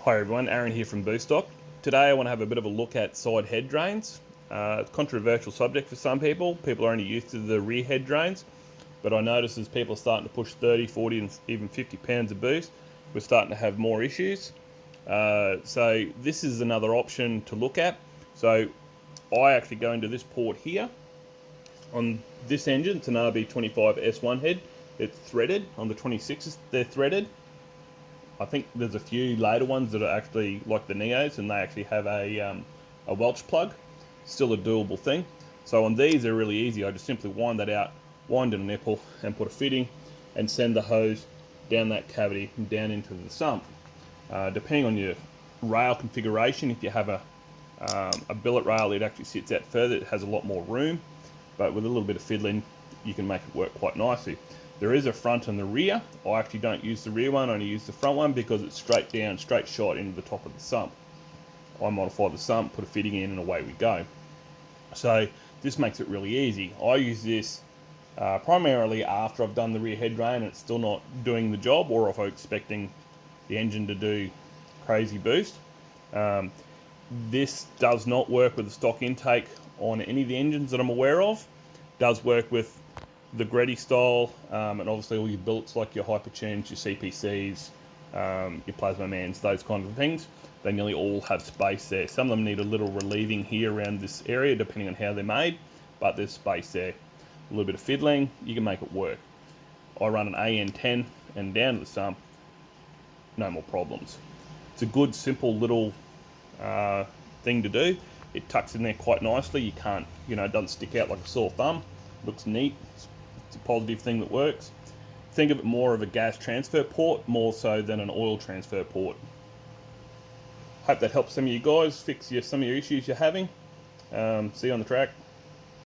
Hi everyone, Aaron here from Boostock. Today I want to have a bit of a look at side head drains. Controversial subject for some people. People are only used to the rear head drains, but I notice as people are starting to push 30, 40 and even 50 pounds of boost, we're starting to have more issues. So this is another option to look at. So I actually go into this port here. On this engine, it's an RB25 S1 head. It's threaded. On the 26s, they're threaded. I think there's a few later ones that are actually like the Neos, and they actually have a Welch plug. Still a doable thing. So on these, they're really easy. I just simply wind that out, wind in a nipple, and put a fitting, and send the hose down that cavity and down into the sump. Depending on your rail configuration, if you have a billet rail, it actually sits out further. It has a lot more room, but with a little bit of fiddling, you can make it work quite nicely. There is a front and the rear. I actually don't use the rear one, I only use the front one because it's straight down, straight shot into the top of the sump. I modify the sump, put a fitting in, and away we go. So this makes it really easy. I use this primarily after I've done the rear head drain and it's still not doing the job, or if I'm expecting the engine to do crazy boost. This does not work with the stock intake on any of the engines that I'm aware of. It does work with the Greddy style, and obviously all your billets like your Hypertunes, your CPCs, your Plasma Mans, those kinds of things. They nearly all have space there. Some of them need a little relieving here around this area depending on how they're made, but there's space there. A little bit of fiddling, you can make it work. I run an AN10 and down to the sump, no more problems. It's a good, simple little thing to do. It tucks in there quite nicely. You can't, it doesn't stick out like a sore thumb. Looks neat. It's a positive thing that works. Think of it more of a gas transfer port, more so than an oil transfer port. Hope that helps some of you guys fix some of your issues you're having. See you on the track.